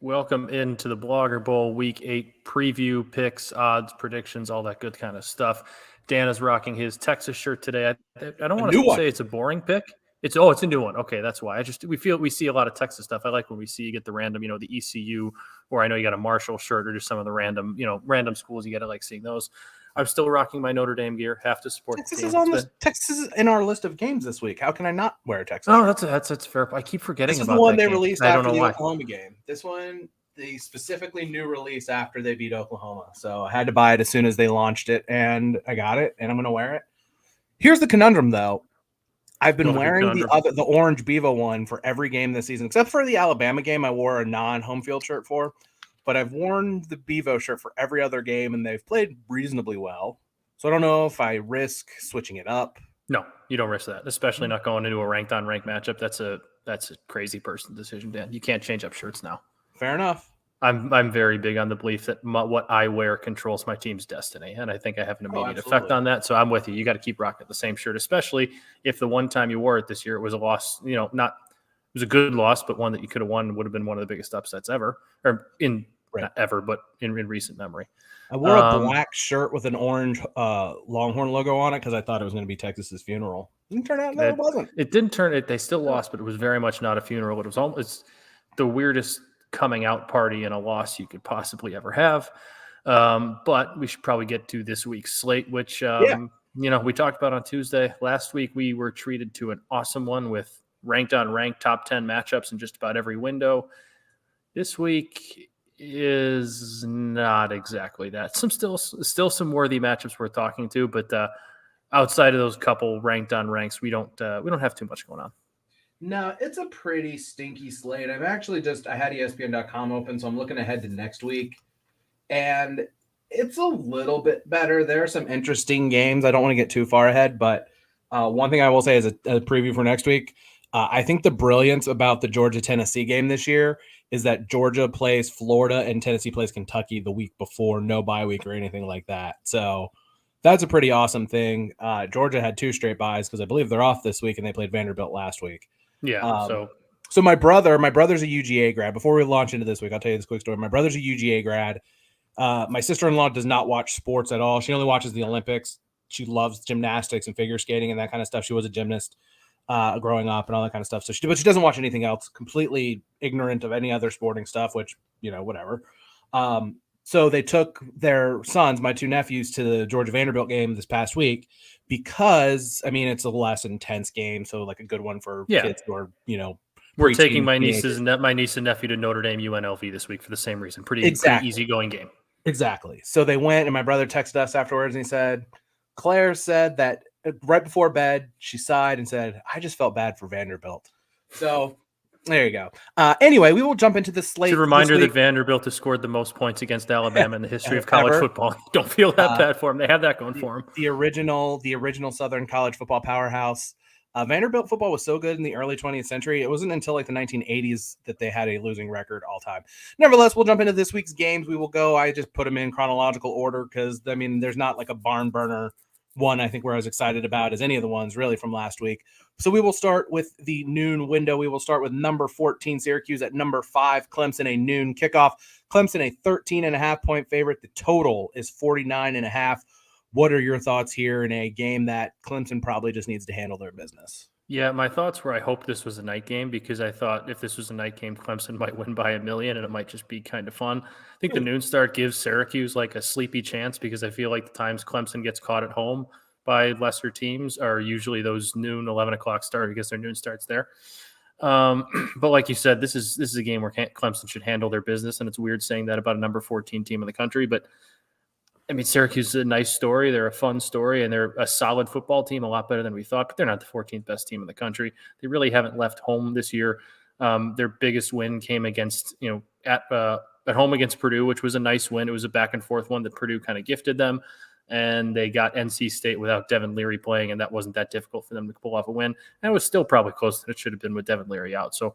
Welcome into the Blogger Bowl Week 8 preview, picks, odds, predictions, all that good kind of stuff. Dan is rocking his Texas shirt today. I don't want to say it's a boring pick. It's a new one. Okay, that's why. We see a lot of Texas stuff. I like when we see you get the random, the ECU, or I know you got a Marshall shirt, or just some of the random schools. You got to like seeing those. I'm still rocking my Notre Dame gear. Have to support Texas is on this. Texas is in our list of games this week. How can I not wear Texas? Oh, that's fair. I keep forgetting about that. This is the one they released after the Oklahoma game. This one they specifically new release after they beat Oklahoma. So I had to buy it as soon as they launched it, and I got it, and I'm going to wear it. Here's the conundrum, though. I've been wearing the orange Bevo one for every game this season, except for the Alabama game. I wore a non-home field shirt for. But I've worn the Bevo shirt for every other game, and they've played reasonably well. So I don't know if I risk switching it up. No, you don't risk that, especially not going into a ranked-on-ranked matchup. That's a crazy person decision, Dan. You can't change up shirts now. Fair enough. I'm very big on the belief that what I wear controls my team's destiny, and I think I have an immediate effect on that. So I'm with you. You got to keep rocking the same shirt, especially if the one time you wore it this year, it was a loss. It was a good loss, but one that you could have won would have been one of the biggest upsets ever, or not ever, but in recent memory. I wore a black shirt with an orange Longhorn logo on it because I thought it was going to be Texas's funeral. It didn't turn out. No, it wasn't. It didn't turn it. They still lost, but it was very much not a funeral. It was almost the weirdest coming out party in a loss you could possibly ever have. But we should probably get to this week's slate, which we talked about on Tuesday. Last week we were treated to an awesome one with ranked on ranked top 10 matchups in just about every window. This week is not exactly that. Still some worthy matchups we're talking to, but outside of those couple ranked on ranks, we don't have too much going on. No, it's a pretty stinky slate. I had ESPN.com open, so I'm looking ahead to next week, and it's a little bit better. There are some interesting games. I don't want to get too far ahead, but one thing I will say as a preview for next week, I think the brilliance about the Georgia-Tennessee game this year is that Georgia plays Florida and Tennessee plays Kentucky the week before, no bye week or anything like that. So that's a pretty awesome thing. Georgia had 2 straight byes because I believe they're off this week and they played Vanderbilt last week. Yeah. So my brother's a UGA grad. Before we launch into this week, I'll tell you this quick story. My brother's a UGA grad. My sister-in-law does not watch sports at all. She only watches the Olympics. She loves gymnastics and figure skating and that kind of stuff. She was a gymnast growing up and all that kind of stuff. But she doesn't watch anything else, completely ignorant of any other sporting stuff, which, whatever. So they took their sons, my 2 nephews, to the Georgia Vanderbilt game this past week because, it's a less intense game. So like a good one for kids who are, we're taking my niece and nephew to Notre Dame UNLV this week for the same reason. Pretty easygoing game. Exactly. So they went, and my brother texted us afterwards, and he said, Claire said that right before bed, she sighed and said, I just felt bad for Vanderbilt. So there you go. Anyway, we will jump into the slate. It's a reminder that Vanderbilt has scored the most points against Alabama in the history of college football. Don't feel that bad for them. They have that going for them. The original Southern college football powerhouse. Vanderbilt football was so good in the early 20th century. It wasn't until like the 1980s that they had a losing record all time. Nevertheless, we'll jump into this week's games. I just put them in chronological order because, there's not like a barn burner one I think we're as excited about as any of the ones really from last week. So we will start with the noon window. We will start with number 14, Syracuse at number 5, Clemson, a noon kickoff. Clemson, a 13.5 point favorite. The total is 49.5. What are your thoughts here in a game that Clemson probably just needs to handle their business? Yeah, my thoughts were I hope this was a night game because I thought if this was a night game, Clemson might win by 1 million and it might just be kind of fun. I think the noon start gives Syracuse like a sleepy chance because I feel like the times Clemson gets caught at home by lesser teams are usually those noon, 11 o'clock start because their noon starts there. But like you said, this is a game where Clemson should handle their business, and it's weird saying that about a number 14 team in the country, but Syracuse is a nice story. They're a fun story, and they're a solid football team, a lot better than we thought, but they're not the 14th best team in the country. They really haven't left home this year. Their biggest win came against, at home against Purdue, which was a nice win. It was a back and forth one that Purdue kind of gifted them, and they got NC State without Devin Leary playing, and that wasn't that difficult for them to pull off a win. And it was still probably closer than it should have been with Devin Leary out. So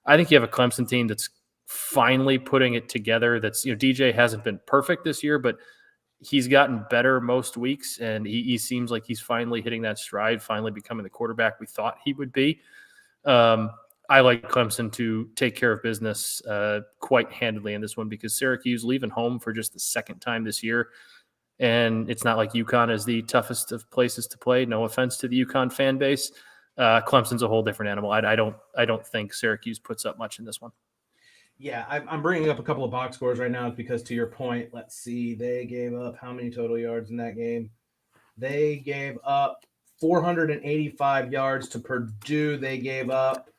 I think you have a Clemson team that's finally putting it together. That's, DJ hasn't been perfect this year, but he's gotten better most weeks, and he seems like he's finally hitting that stride, finally becoming the quarterback we thought he would be. I like Clemson to take care of business quite handily in this one because Syracuse leaving home for just the second time this year. And it's not like UConn is the toughest of places to play. No offense to the UConn fan base. Clemson's a whole different animal. I don't think Syracuse puts up much in this one. Yeah, I'm bringing up a couple of box scores right now because, to your point, let's see, they gave up how many total yards in that game? They gave up 485 yards to Purdue. They gave up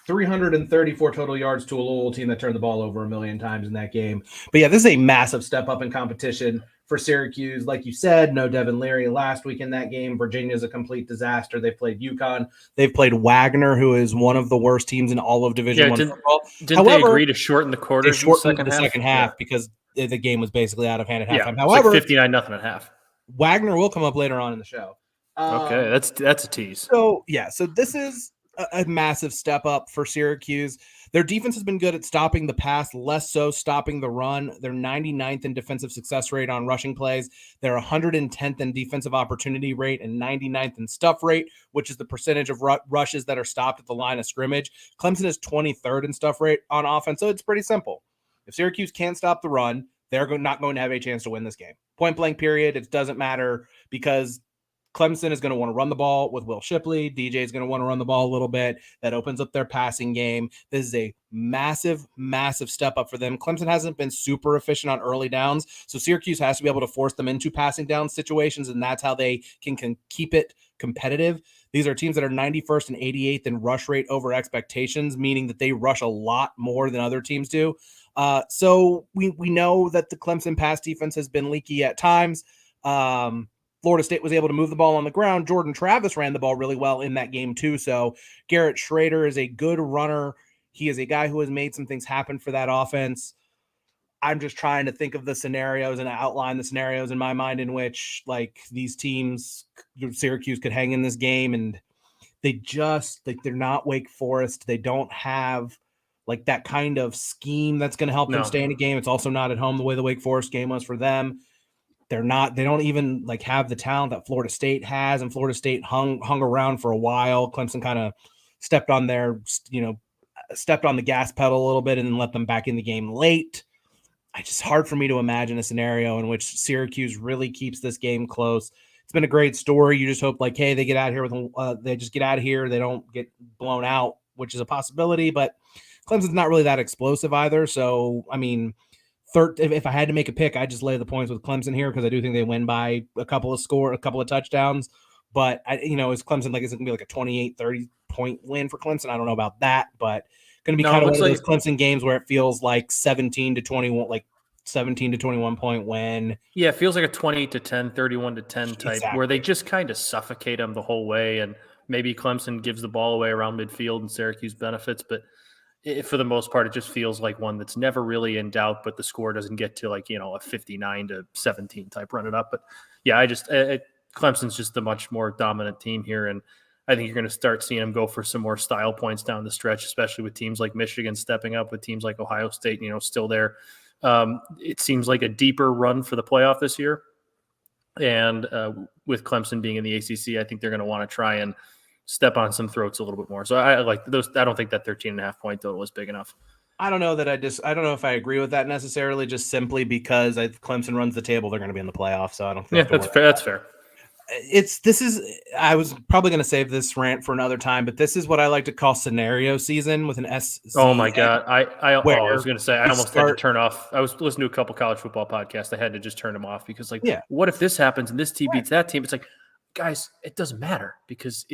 334 total yards to a Louisville team that turned the ball over a million times in that game. But yeah, this is a massive step up in competition for Syracuse. Like you said, no Devin Leary last week in that game. Virginia's a complete disaster. They've played UConn. They've played Wagner, who is one of the worst teams in all of Division I football. Didn't they agree to shorten the quarters? They shortened the second half because the game was basically out of hand at halftime. However, like 59-0 at half. Wagner will come up later on in the show. Okay, that's a tease. So this is a massive step up for Syracuse. Their defense has been good at stopping the pass, less so stopping the run. They're 99th in defensive success rate on rushing plays. They're 110th in defensive opportunity rate and 99th in stuff rate, which is the percentage of rushes that are stopped at the line of scrimmage. Clemson is 23rd in stuff rate on offense, so it's pretty simple. If Syracuse can't stop the run, they're not going to have a chance to win this game. Point blank period. It doesn't matter because Clemson is going to want to run the ball with Will Shipley. DJ is going to want to run the ball a little bit. That opens up their passing game. This is a massive, massive step up for them. Clemson hasn't been super efficient on early downs, so Syracuse has to be able to force them into passing down situations, and that's how they can keep it competitive. These are teams that are 91st and 88th in rush rate over expectations, meaning that they rush a lot more than other teams do. So we know that the Clemson pass defense has been leaky at times. Florida State was able to move the ball on the ground. Jordan Travis ran the ball really well in that game too. So Garrett Schrader is a good runner. He is a guy who has made some things happen for that offense. I'm just trying to think of the scenarios and outline the scenarios in my mind in which like these teams, Syracuse could hang in this game, and they just like they're not Wake Forest. They don't have like that kind of scheme that's going to help them stay in a game. It's also not at home the way the Wake Forest game was for them. They don't even like have the talent that Florida State has, and Florida State hung around for a while. Clemson kind of stepped on the gas pedal a little bit and then let them back in the game late. It's just hard for me to imagine a scenario in which Syracuse really keeps this game close. It's been a great story. You just hope like, hey, they get out of here they just get out of here. They don't get blown out, which is a possibility, but Clemson's not really that explosive either. So, I mean, if I had to make a pick, I'd just lay the points with Clemson here because I do think they win by a couple of touchdowns. But, is Clemson is it going to be like a 28-30 point win for Clemson? I don't know about that, but going to be kind of one of those Clemson games where it feels like 17 to 21 point win. Yeah, it feels like a 28-10, 31-10 type where they just kind of suffocate them the whole way. And maybe Clemson gives the ball away around midfield and Syracuse benefits, but for the most part, it just feels like one that's never really in doubt, but the score doesn't get to a 59-17 type run it up. But yeah, Clemson's just a much more dominant team here. And I think you're going to start seeing them go for some more style points down the stretch, especially with teams like Michigan stepping up, with teams like Ohio State, still there. It seems like a deeper run for the playoff this year. And with Clemson being in the ACC, I think they're going to want to try and step on some throats a little bit more. So I like those. I don't think that 13.5 point total was big enough. I don't know if I agree with that necessarily, just simply because Clemson runs the table, they're going to be in the playoff. So I don't think that's fair. That's fair. I was probably going to save this rant for another time, but this is what I like to call scenario season with an S. Oh my God. I was going to say, I almost had to turn off. I was listening to a couple college football podcasts. I had to just turn them off because what if this happens and this team beats that team? It's like, guys, it doesn't matter because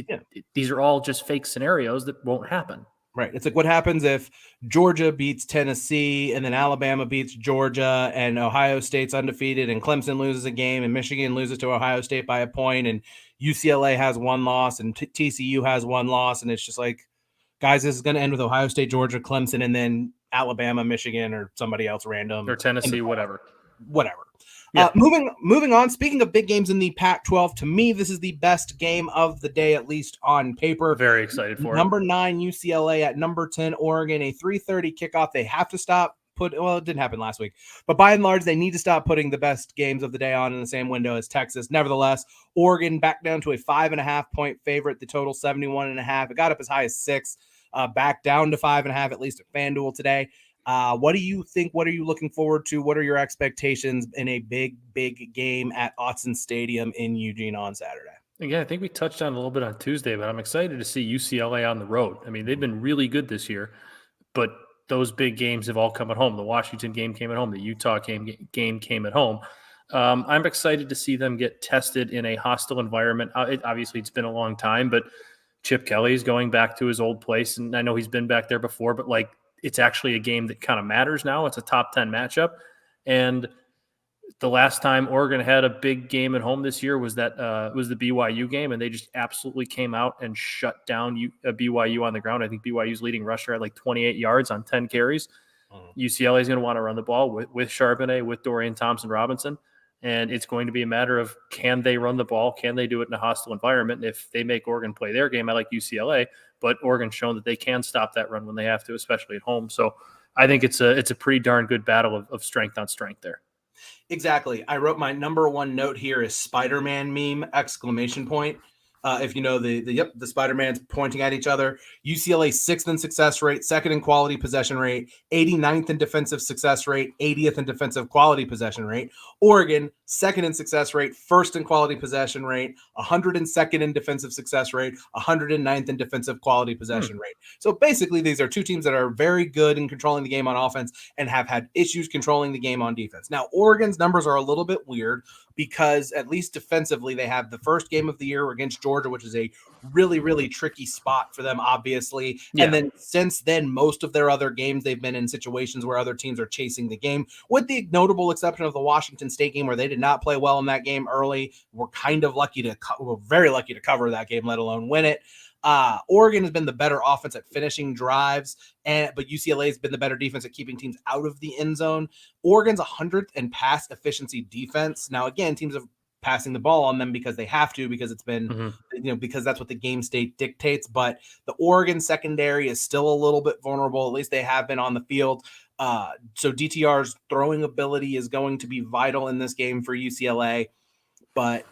these are all just fake scenarios that won't happen. Right. It's like what happens if Georgia beats Tennessee and then Alabama beats Georgia and Ohio State's undefeated and Clemson loses a game and Michigan loses to Ohio State by a point and UCLA has one loss and TCU has one loss. And it's just like, guys, this is going to end with Ohio State, Georgia, Clemson, and then Alabama, Michigan, or somebody else random. Or Tennessee, whatever. Yeah. Moving on. Speaking of big games in the Pac-12, to me, this is the best game of the day, at least on paper. Very excited for Number 9 UCLA at number 10 Oregon, a 3:30 kickoff. They have to stop. It didn't happen last week, but by and large, they need to stop putting the best games of the day on in the same window as Texas. Nevertheless, Oregon back down to a 5.5 point favorite. The total 71.5. It got up as high as 6. back down to 5.5, at least at FanDuel today. What do you think? What are you looking forward to? What are your expectations in a big game at Autzen Stadium in Eugene on Saturday? Again, I think we touched on it a little bit on Tuesday, but I'm excited to see UCLA on the road. I mean, they've been really good this year, but those big games have all come at home. The Washington game came at home. The Utah game came at home. I'm excited to see them get tested in a hostile environment. Obviously, it's been a long time, but Chip Kelly is going back to his old place, and I know he's been back there before, but like it's actually a game that kind of matters now. It's a top 10 matchup, and the last time Oregon had a big game at home this year was the BYU game, and they just absolutely came out and shut down BYU on the ground. I think BYU's leading rusher had like 28 yards on 10 carries. UCLA is going to want to run the ball with Charbonnet, with Dorian Thompson-Robinson, and it's going to be a matter of can they run the ball? Can they do it in a hostile environment? And if they make Oregon play their game, I like UCLA, but Oregon's shown that they can stop that run when they have to, especially at home. So I think it's a pretty darn good battle of strength on strength there. Exactly. I wrote my number one note here is Spider-Man meme, exclamation point. If you know the Spider-Man's pointing at each other. UCLA 6th in success rate, 2nd in quality possession rate, 89th in defensive success rate, 80th in defensive quality possession rate. Oregon 2nd in success rate, 1st in quality possession rate, 102nd in defensive success rate, 109th in defensive quality possession rate. So basically, these are two teams that are very good in controlling the game on offense and have had issues controlling the game on defense. Now, Oregon's numbers are a little bit weird because at least defensively, they have the first game of the year against Georgia, which is a really, really tricky spot for them, obviously. Yeah. And then since then, most of their other games, they've been in situations where other teams are chasing the game, with the notable exception of the Washington State game where they did not play well in that game early. We're very lucky to cover that game, let alone win it. Oregon has been the better offense at finishing drives, but UCLA has been the better defense at keeping teams out of the end zone. Oregon's 100th in pass efficiency defense. Now, again, teams have passing the ball on them because they have to, because it's been, because that's what the game state dictates. But the Oregon secondary is still a little bit vulnerable. At least they have been on the field. So DTR's throwing ability is going to be vital in this game for UCLA. But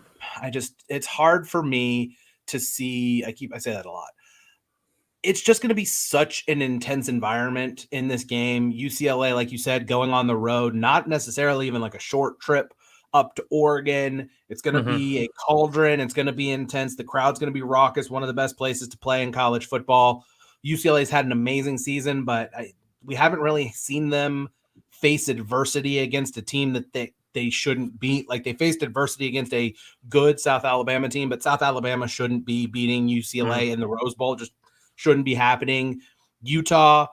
it's hard for me to see. I say that a lot. It's just going to be such an intense environment in this game. UCLA, like you said, going on the road, not necessarily even like a short trip up to Oregon. It's going to be a cauldron. It's going to be intense. The crowd's going to be raucous. One of the best places to play in college football. UCLA's had an amazing season, but we haven't really seen them face adversity against a team that they shouldn't beat. Like, they faced adversity against a good South Alabama team, but South Alabama shouldn't be beating UCLA in the Rose Bowl. Just shouldn't be happening. Utah,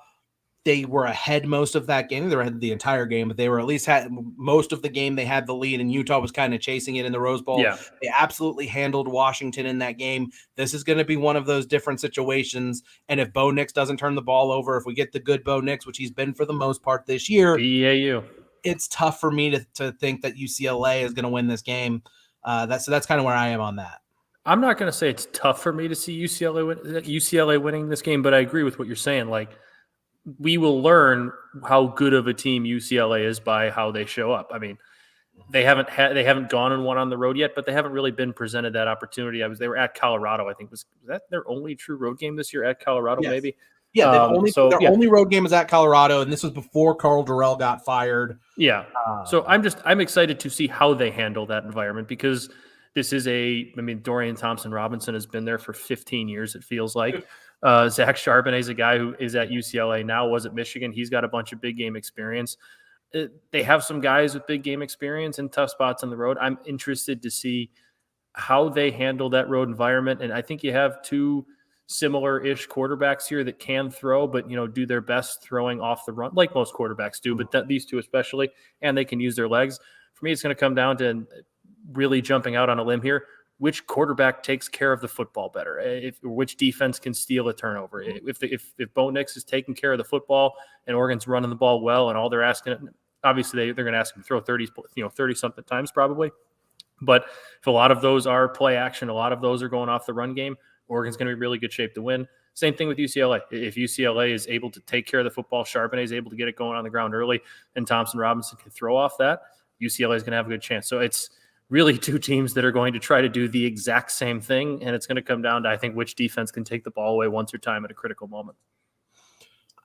they were ahead most of that game. They were ahead the entire game, but they were at least had most of the game. They had the lead, and Utah was kind of chasing it in the Rose Bowl. Yeah. They absolutely handled Washington in that game. This is going to be one of those different situations. And if Bo Nix doesn't turn the ball over, if we get the good Bo Nix, which he's been for the most part this year, BAU, it's tough for me to think that UCLA is going to win this game. That's kind of where I am on that. I'm not going to say it's tough for me to see UCLA winning this game, but I agree with what you're saying. Like, we will learn how good of a team UCLA is by how they show up. I mean, they haven't gone and won on the road yet, but they haven't really been presented that opportunity. They were at Colorado. I think was that their only true road game this year, at Colorado? Yes. Maybe. Yeah, their only road game was at Colorado, and this was before Carl Durrell got fired. Yeah. So I'm excited to see how they handle that environment, because this is Dorian Thompson-Robinson has been there for 15 years, it feels like. Zach Charbonnet is a guy who is at UCLA now, was at Michigan. He's got a bunch of big game experience. They have some guys with big game experience and tough spots on the road. I'm interested to see how they handle that road environment. And I think you have two similar-ish quarterbacks here that can throw, but do their best throwing off the run, like most quarterbacks do, but these two especially, and they can use their legs. For me, it's going to come down to really jumping out on a limb here. Which quarterback takes care of the football better? Which defense can steal a turnover? If Bo Nix is taking care of the football and Oregon's running the ball well, and all they're asking, obviously they're going to ask him to throw 30 something times probably. But if a lot of those are play action, a lot of those are going off the run game, Oregon's going to be in really good shape to win. Same thing with UCLA. If UCLA is able to take care of the football, Charbonnet is able to get it going on the ground early, and Thompson-Robinson can throw off that, UCLA is going to have a good chance. So it's really two teams that are going to try to do the exact same thing, and it's going to come down to, I think, which defense can take the ball away once or time at a critical moment.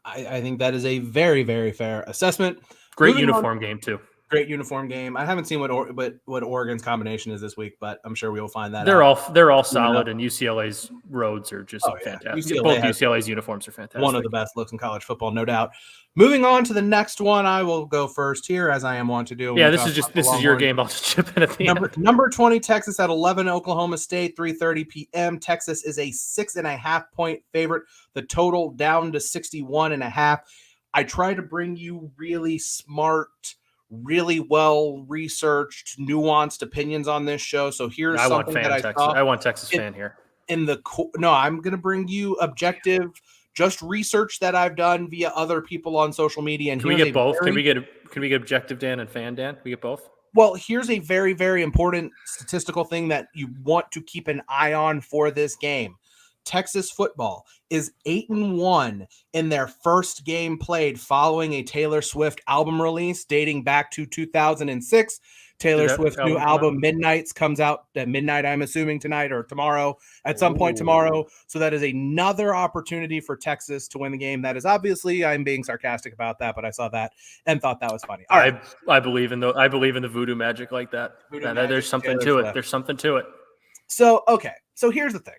I think that is a very, very fair assessment. Great Moving on. uniform game too. Great uniform game. I haven't seen what Oregon's combination is this week, but I'm sure we will find that They're out. all solid, and UCLA's roads are just fantastic. UCLA Both UCLA's uniforms are fantastic. One of the best looks in college football, no doubt. Moving on to the next one, I will go first here, as I am wont to do. Yeah, this is your game. I'll just chip in at the end. Number 20, Texas at 11, Oklahoma State, 3:30 p.m. Texas is a 6.5 point favorite. The total down to 61.5. I try to bring you really smart, really well researched, nuanced opinions on this show. So here's something that I saw. I want Texas fan here. No, I'm going to bring you objective, just research that I've done via other people on social media. And can we get both? Can we get objective Dan and fan Dan? We get both? Well, here's a very, very important statistical thing that you want to keep an eye on for this game. Texas football is 8-1 in their first game played following a Taylor Swift album release dating back to 2006. Taylor Swift's new album Midnights comes out at midnight, I'm assuming tonight or tomorrow, at some point tomorrow. So that is another opportunity for Texas to win the game. That is obviously, I'm being sarcastic about that, but I saw that and thought that was funny. All right. I believe in the voodoo magic like that. There's something to it. There's something to it. So, okay. So here's the thing.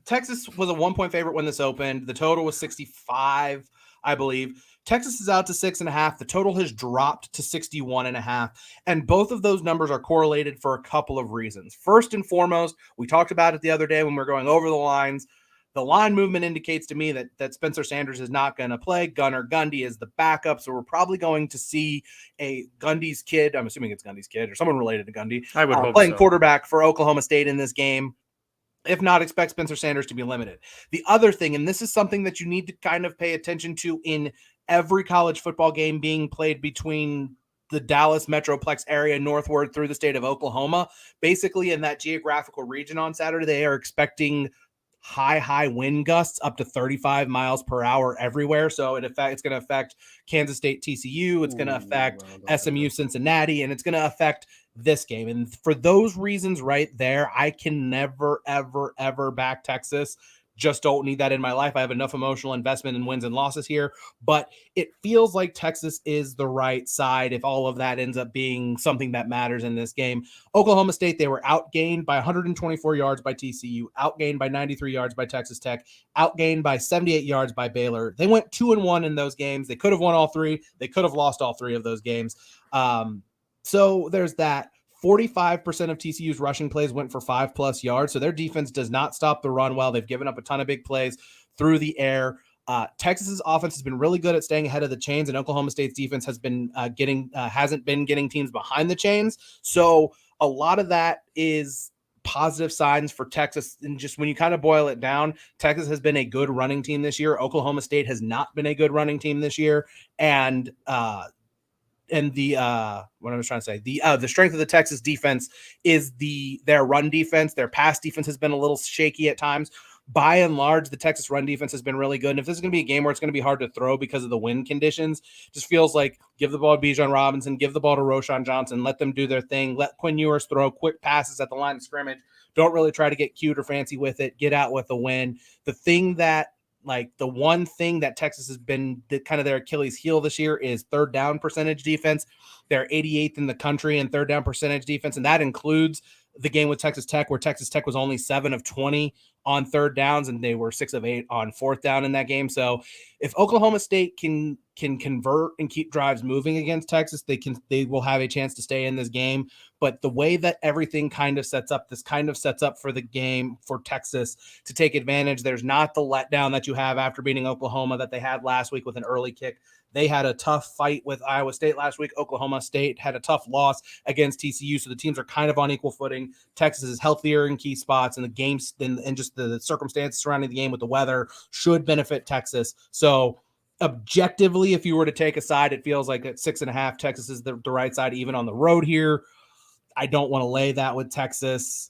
Texas was a 1 point favorite when this opened. The total was 65, I believe. Texas is out to 6.5. The total has dropped to 61.5. And both of those numbers are correlated for a couple of reasons. First and foremost, we talked about it the other day when we were going over the lines. The line movement indicates to me that Spencer Sanders is not going to play. Gunnar Gundy is the backup. So we're probably going to see a Gundy's kid. I'm assuming it's Gundy's kid or someone related to Gundy. I would hope playing so. Quarterback for Oklahoma State in this game. If not, expect Spencer Sanders to be limited. The other thing, and this is something that you need to kind of pay attention to in every college football game being played between the Dallas Metroplex area northward through the state of Oklahoma, basically in that geographical region on Saturday, they are expecting high wind gusts up to 35 miles per hour everywhere. So it's going to affect Kansas State TCU. It's going to affect SMU Cincinnati, and it's going to affect this game. And for those reasons right there, I can never, ever, ever back Texas. Just don't need that in my life. I have enough emotional investment in wins and losses here, but it feels like Texas is the right side if all of that ends up being something that matters in this game. Oklahoma State, they were outgained by 124 yards by TCU, outgained by 93 yards by Texas Tech, outgained by 78 yards by Baylor. They went 2-1 in those games. They could have won all three. They could have lost all three of those games. So there's that. 45% of TCU's rushing plays went for 5+ yards. So their defense does not stop the run well. They've given up a ton of big plays through the air. Texas's offense has been really good at staying ahead of the chains, and Oklahoma State's defense has been hasn't been getting teams behind the chains. So a lot of that is positive signs for Texas. And just when you kind of boil it down, Texas has been a good running team this year. Oklahoma State has not been a good running team this year. And the what I was trying to say, the strength of the Texas defense is their run defense. Their pass defense has been a little shaky at times. By and large, the Texas run defense has been really good. And if this is going to be a game where it's going to be hard to throw because of the wind conditions, just feels like give the ball to Bijan Robinson, give the ball to Roschon Johnson, let them do their thing. Let Quinn Ewers throw quick passes at the line of scrimmage. Don't really try to get cute or fancy with it. Get out with a win. The one thing that Texas has been kind of their Achilles heel this year is third down percentage defense. They're 88th in the country in third down percentage defense, and that includes the game with Texas Tech, where Texas Tech was only 7 of 20 on third downs, and they were 6 of 8 on fourth down in that game. So if Oklahoma State can convert and keep drives moving against Texas, they will have a chance to stay in this game. But the way that everything kind of sets up for the game for Texas to take advantage. There's not the letdown that you have after beating Oklahoma that they had last week with an early kick. They had a tough fight with Iowa State last week. Oklahoma State had a tough loss against TCU. So the teams are kind of on equal footing. Texas is healthier in key spots, and the games and just the circumstances surrounding the game with the weather should benefit Texas. So objectively, if you were to take a side, it feels like at 6.5, Texas is the right side, even on the road here. I don't want to lay that with Texas.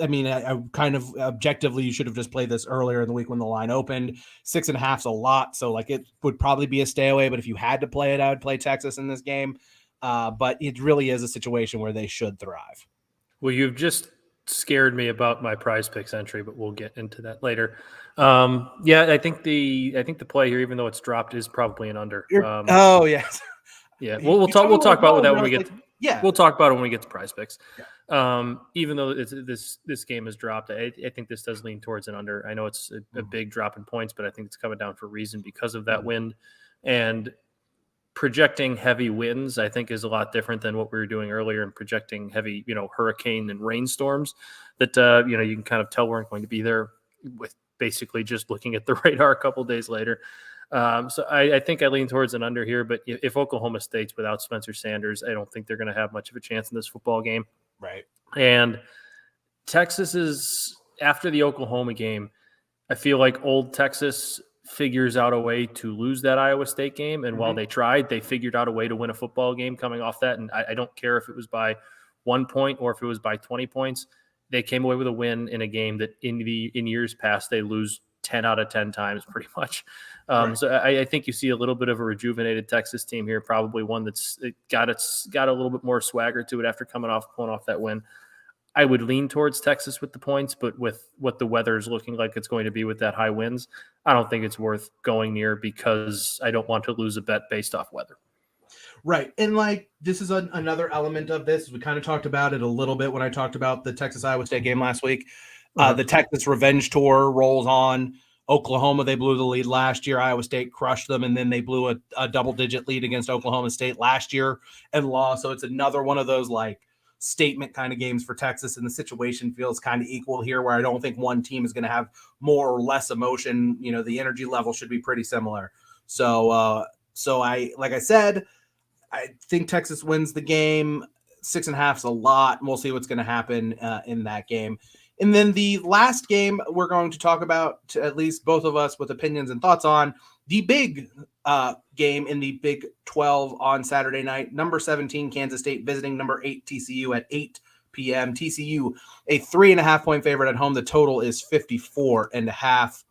I mean, I kind of objectively, you should have just played this earlier in the week when the line opened. 6.5's a lot. So it would probably be a stay away, but if you had to play it, I would play Texas in this game. But it really is a situation where they should thrive. Well, you've just scared me about my Prize Picks entry, but we'll get into that later. I think the play here, even though it's dropped, is probably an under. Oh yes. Yeah, You we'll told talk. me We'll what talk it about was, that and when I we was get. like, yeah. We'll talk about it when we get to Prize Picks. Yeah. Even though this game is dropped, I think this does lean towards an under. I know it's a big drop in points, but I think it's coming down for a reason because of that wind. And projecting heavy winds, I think, is a lot different than what we were doing earlier and projecting heavy, hurricane and rainstorms that, you can kind of tell weren't going to be there with basically just looking at the radar a couple days later. So I think I lean towards an under here, but if Oklahoma State's without Spencer Sanders, I don't think they're going to have much of a chance in this football game. Right. And Texas is, after the Oklahoma game, I feel like old Texas figures out a way to lose that Iowa State game. And while they tried, they figured out a way to win a football game coming off that. And I don't care if it was by 1 point or if it was by 20 points. They came away with a win in a game that in years past, they lose 10 out of 10 times pretty much. Right. So I think you see a little bit of a rejuvenated Texas team here, probably one that's got a little bit more swagger to it after pulling off that win. I would lean towards Texas with the points, but with what the weather is looking like it's going to be with that high winds, I don't think it's worth going near because I don't want to lose a bet based off weather. Right. And this is another element of this. We kind of talked about it a little bit when I talked about the Texas-Iowa State game last week. The Texas revenge tour rolls on. Oklahoma, they blew the lead last year. Iowa State crushed them, and then they blew a double-digit lead against Oklahoma State last year and lost. So it's another one of those statement kind of games for Texas, and the situation feels kind of equal here where I don't think one team is going to have more or less emotion. The energy level should be pretty similar. So like I said, I think Texas wins the game. 6.5 is a lot, and we'll see what's going to happen in that game. And then the last game we're going to talk about, at least both of us with opinions and thoughts on, the big game in the Big 12 on Saturday night. Number 17, Kansas State visiting number 8, TCU at 8 p.m. TCU, a 3.5-point favorite at home. The total is 54.5.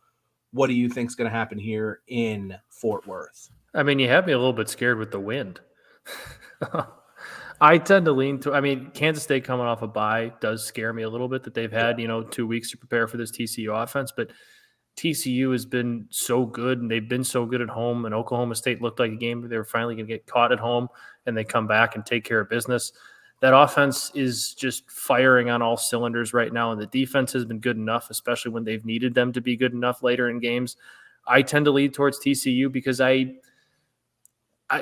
What do you think is going to happen here in Fort Worth? I mean, you have me a little bit scared with the wind. I tend to lean to, Kansas State coming off a bye does scare me a little bit that they've had, 2 weeks to prepare for this TCU offense, but TCU has been so good and they've been so good at home, and Oklahoma State looked like a game where they were finally going to get caught at home and they come back and take care of business. That offense is just firing on all cylinders right now, and the defense has been good enough, especially when they've needed them to be good enough later in games. I tend to lead towards TCU because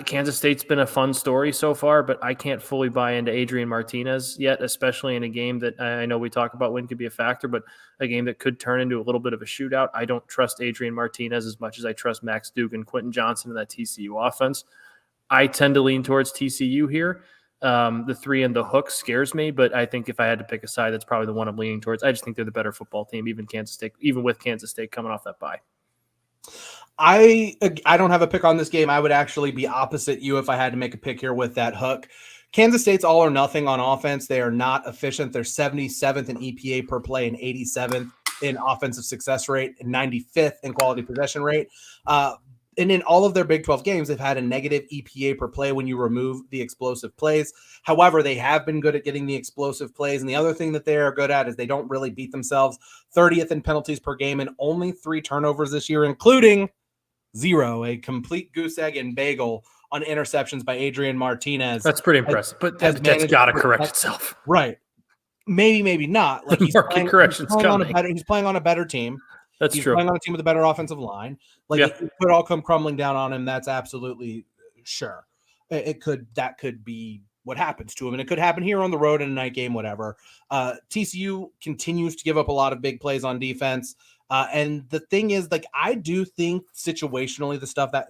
Kansas State's been a fun story so far, but I can't fully buy into Adrian Martinez yet, especially in a game that I know we talk about when could be a factor, but a game that could turn into a little bit of a shootout. I don't trust Adrian Martinez as much as I trust Max Dugan, Quentin Johnson in that TCU offense. I tend to lean towards TCU here. The 3 and the hook scares me, but I think if I had to pick a side, that's probably the one I'm leaning towards. I just think they're the better football team, even with Kansas State coming off that bye. I don't have a pick on this game. I would actually be opposite you if I had to make a pick here with that hook. Kansas State's all or nothing on offense. They are not efficient. They're 77th in EPA per play and 87th in offensive success rate and 95th in quality possession rate. And in all of their Big 12 games, they've had a negative EPA per play when you remove the explosive plays. However, they have been good at getting the explosive plays. And the other thing that they are good at is they don't really beat themselves. 30th in penalties per game and only 3 turnovers this year, including 0, a complete goose egg and bagel on interceptions by Adrian Martinez. That's pretty impressive, but that's got to correct itself. Right. Maybe not. Correction's coming. He's playing on a better team. He's true. Playing on a team with a better offensive line. It could all come crumbling down on him. That's absolutely sure. That could be what happens to him. And it could happen here on the road in a night game, whatever. TCU continues to give up a lot of big plays on defense. And the thing is, I do think situationally the stuff that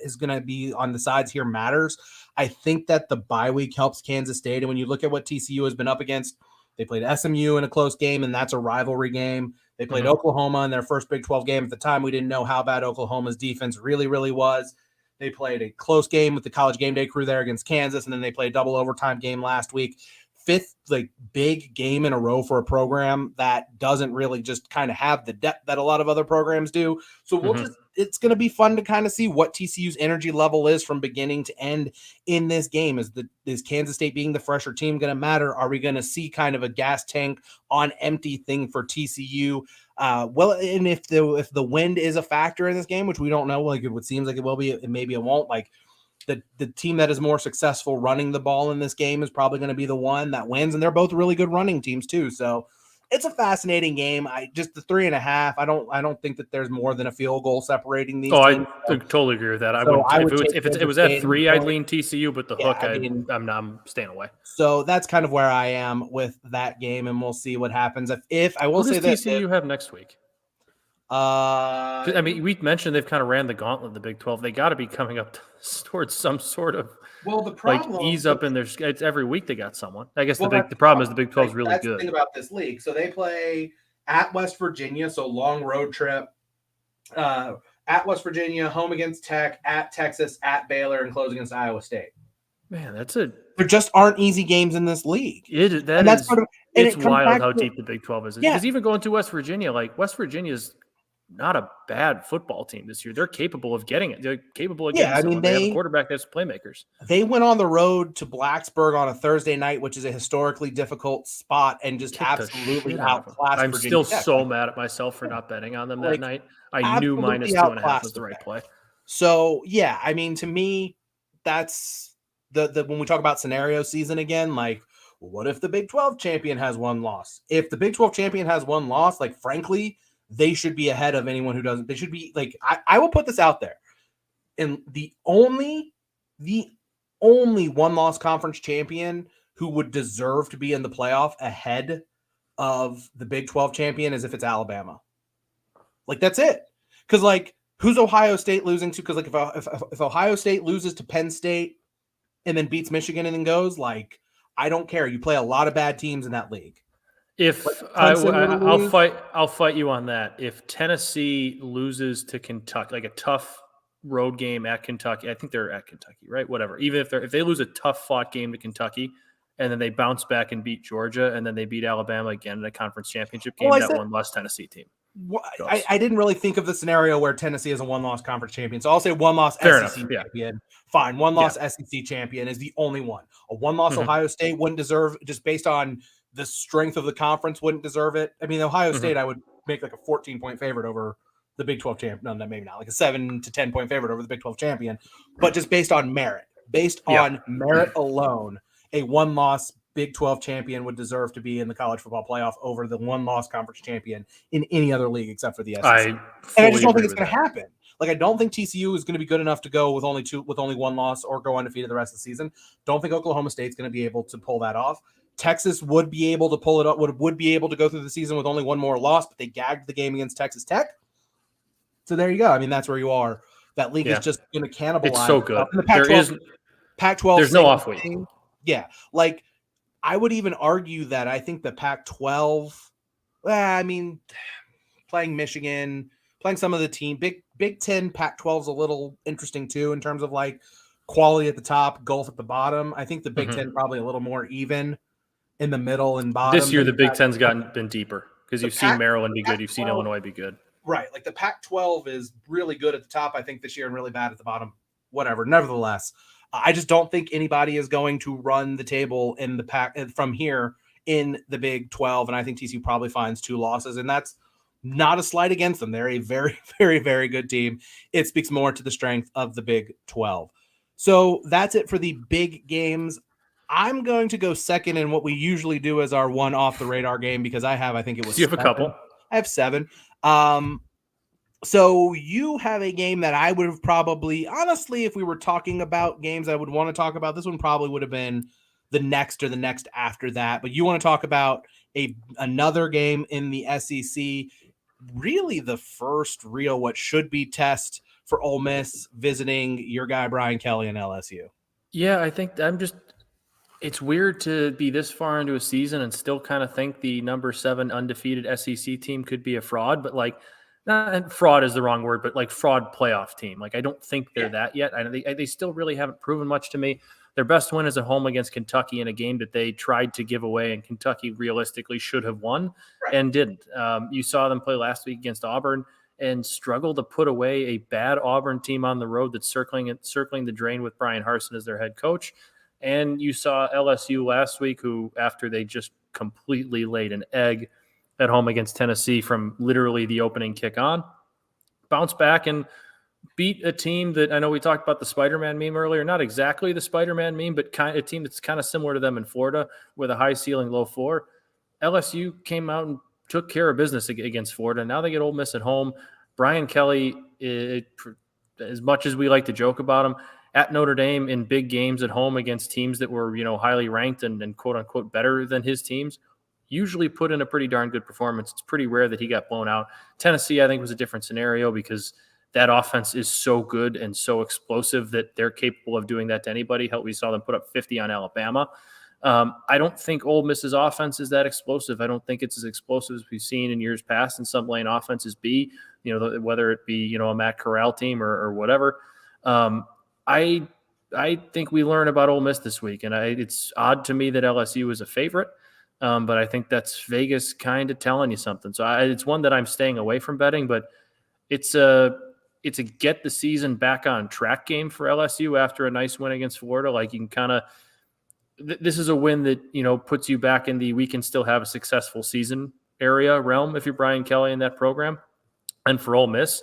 is going to be on the sides here matters. I think that the bye week helps Kansas State. And when you look at what TCU has been up against, they played SMU in a close game, and that's a rivalry game. They played Oklahoma in their first Big 12 game. At the time, we didn't know how bad Oklahoma's defense really, really was. They played a close game with the College Game Day crew there against Kansas, and then they played a double overtime game last week. 5th big game in a row for a program that doesn't really just kind of have the depth that a lot of other programs do. So it's going to be fun to kind of see what TCU's energy level is from beginning to end in this game. Is Kansas State being the fresher team going to matter? Are we going to see kind of a gas tank on empty thing for TCU? Well, and if the wind is a factor in this game, which we don't know, like it seems like it will be, maybe it won't. Like the team that is more successful running the ball in this game is probably going to be the one that wins, and they're both really good running teams too. So it's a fascinating game. The 3.5. I don't think that there's more than a field goal separating these teams. I totally agree with that. If it was at 3, I'd lean TCU, but the hook, I'm staying away. So that's kind of where I am with that game, and we'll see what happens. If I will say that TCU have next week. We mentioned they've kind of ran the gauntlet in the Big 12. They got to be coming up towards some sort of the problem, ease up in their. It's every week they got someone. I guess the problem is the Big 12 is really good. The thing about this league, so they play at West Virginia, so long road trip. At West Virginia, home against Tech, at Texas, at Baylor, and close against Iowa State. Man, there just aren't easy games in this league. It's wild how deep the Big 12 is. Because even going to West Virginia, West Virginia's not a bad football team this year. They're capable of getting it. They're capable of getting it. They have a quarterback that's playmakers. They went on the road to Blacksburg on a Thursday night, which is a historically difficult spot, and just absolutely outclassed. I'm still so mad at myself for not betting on them that night. I knew minus 2.5 was the right play. So, to me, that's the when we talk about scenario season again, what if the Big 12 champion has one loss? If the Big 12 champion has one loss, frankly, they should be ahead of anyone who doesn't. They should be I will put this out there. And the only one-loss conference champion who would deserve to be in the playoff ahead of the Big 12 champion is if it's Alabama. That's it. Because who's Ohio State losing to? Because if Ohio State loses to Penn State and then beats Michigan and then goes, I don't care. You play a lot of bad teams in that league. I'll fight you on that. If Tennessee loses to Kentucky, a tough road game at Kentucky, I think they're at Kentucky, right? Whatever. Even if they lose a tough fought game to Kentucky, and then they bounce back and beat Georgia, and then they beat Alabama again in a conference championship game, one-loss Tennessee team. I didn't really think of the scenario where Tennessee is a one-loss conference champion, so I'll say one-loss SEC champion. Fine, one-loss SEC champion is the only one. A one-loss Ohio State wouldn't deserve, just based on the strength of the conference, wouldn't deserve it. Ohio State, I would make a 14-point favorite over the Big 12 champion. No, maybe not. A 7 to 10-point favorite over the Big 12 champion. But just based on merit, on merit alone, a one-loss Big 12 champion would deserve to be in the college football playoff over the one-loss conference champion in any other league except for the SEC. I just don't think it's going to happen. I don't think TCU is going to be good enough to go with only one loss or go undefeated the rest of the season. Don't think Oklahoma State's going to be able to pull that off. Texas would be able to pull it up, would be able to go through the season with only one more loss, but they gagged the game against Texas Tech. So there you go. That's where you are. That league is just going to cannibalize. It's so good. The Pac-12. There's no off week. Yeah. I would even argue that I think the Pac-12, playing Michigan, playing some of the team, Big 10, Pac-12 is a little interesting too in terms of quality at the top, gulf at the bottom. I think the Big 10 probably a little more even in the middle and bottom. This year, the Big 10's been deeper because you've seen Maryland be good. You've seen Illinois be good. Right. The Pac-12 is really good at the top, I think, this year and really bad at the bottom. Whatever. Nevertheless, I just don't think anybody is going to run the table in the pack from here in the Big 12. And I think TCU probably finds 2 losses. And that's not a slight against them. They're a very, very, very good team. It speaks more to the strength of the Big 12. So that's it for the big games. I'm going to go second in what we usually do as our one off the radar game because I think it was. You have 7. A couple. I have 7. So you have a game that I would have probably, honestly, if we were talking about games I would want to talk about, this one probably would have been the next or the next after that. But you want to talk about another game in the SEC, really the first real what should be test for Ole Miss visiting your guy Brian Kelly and LSU. Yeah, I think it's weird to be this far into a season and still kind of think the number 7 undefeated SEC team could be a fraud, but not fraud is the wrong word, but fraud playoff team. I don't think they're that yet. They still really haven't proven much to me. Their best win is at home against Kentucky in a game that they tried to give away, and Kentucky realistically should have won and didn't. You saw them play last week against Auburn. and struggle to put away a bad Auburn team on the road that's circling the drain with Brian Harsin as their head coach. And you saw LSU last week, who, after they just completely laid an egg at home against Tennessee from literally the opening kick on, bounce back and beat a team that, I know we talked about the Spider-Man meme earlier, not exactly the Spider-Man meme, but a team that's kind of similar to them in Florida with a high ceiling, low floor. LSU came out and took care of business against Florida. Now they get Ole Miss at home. Brian Kelly, as much as we like to joke about him, at Notre Dame in big games at home against teams that were, highly ranked and quote unquote better than his teams, usually put in a pretty darn good performance. It's pretty rare that he got blown out. Tennessee, I think, was a different scenario because that offense is so good and so explosive that they're capable of doing that to anybody. Hell, we saw them put up 50 on Alabama. I don't think Ole Miss's offense is that explosive. I don't think it's as explosive as we've seen in years past, and some lane offenses be, whether it be, a Matt Corral team or whatever. I think we learn about Ole Miss this week, and it's odd to me that LSU is a favorite, but I think that's Vegas kind of telling you something. So it's one that I'm staying away from betting, but it's a get the season back on track game for LSU after a nice win against Florida. Like, you can kind of, this is a win that, puts you back in the we can still have a successful season area realm if you're Brian Kelly in that program. And for Ole Miss,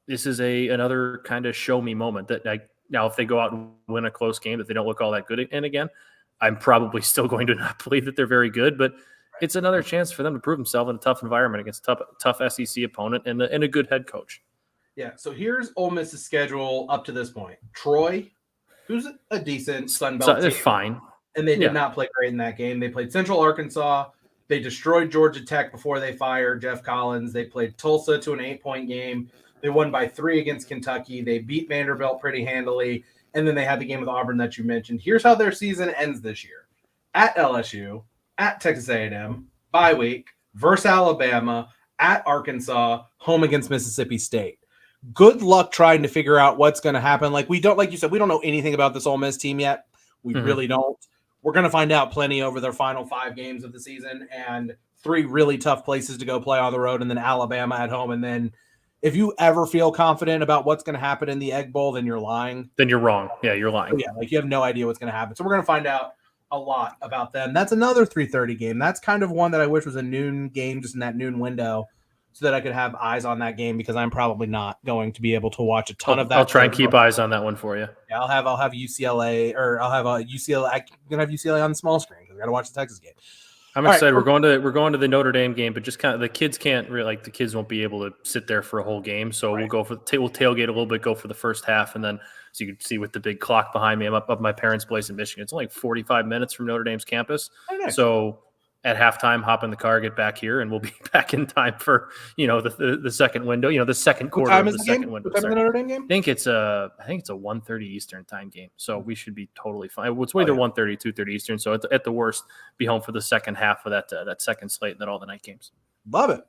this is another kind of show me moment that now if they go out and win a close game that they don't look all that good in again, I'm probably still going to not believe that they're very good, but it's another chance for them to prove themselves in a tough environment against a tough SEC opponent and a good head coach. Yeah, so here's Ole Miss's schedule up to this point. Troy, who's a decent Sun Belt team. It's fine. And they did not play great in that game. They played Central Arkansas. They destroyed Georgia Tech before they fired Jeff Collins. They played Tulsa to an 8-point game. They won by 3 against Kentucky. They beat Vanderbilt pretty handily. And then they had the game with Auburn that you mentioned. Here's how their season ends this year. At LSU, at Texas A&M, bye week, versus Alabama, at Arkansas, home against Mississippi State. Good luck trying to figure out what's going to happen. Like you said, we don't know anything about this Ole Miss team yet. We really don't. We're going to find out plenty over their final 5 games of the season and 3 really tough places to go play on the road, and then Alabama at home. And then if you ever feel confident about what's going to happen in the Egg Bowl, then you're lying. Then you're wrong. Yeah, you're lying. So like you have no idea what's going to happen. So we're going to find out a lot about them. That's another 3:30 game. That's kind of one that I wish was a noon game, just in that noon window, so that I could have eyes on that game, because I'm probably not going to be able to watch a ton of that. I'll try and keep eyes on that one for you. Yeah, I'll have UCLA, or I'll have a UCLA. I'm gonna have UCLA on the small screen because I got to watch the Texas game. I'm excited. Right. We're going to the Notre Dame game, but just kind of the kids can't really, the kids won't be able to sit there for a whole game. So we'll tailgate a little bit, go for the first half, and then so you can see with the big clock behind me, I'm up my parents' place in Michigan. It's only 45 minutes from Notre Dame's campus. Oh, nice. So at halftime, hop in the car, get back here, and we'll be back in time for the second window. The second quarter of the second window. What time is the Notre Dame game? I think it's a 1:30 Eastern time game, so we should be totally fine. It's either 1:30, 2:30 Eastern. So at the worst, be home for the second half of that second slate, and then all the night games. Love it.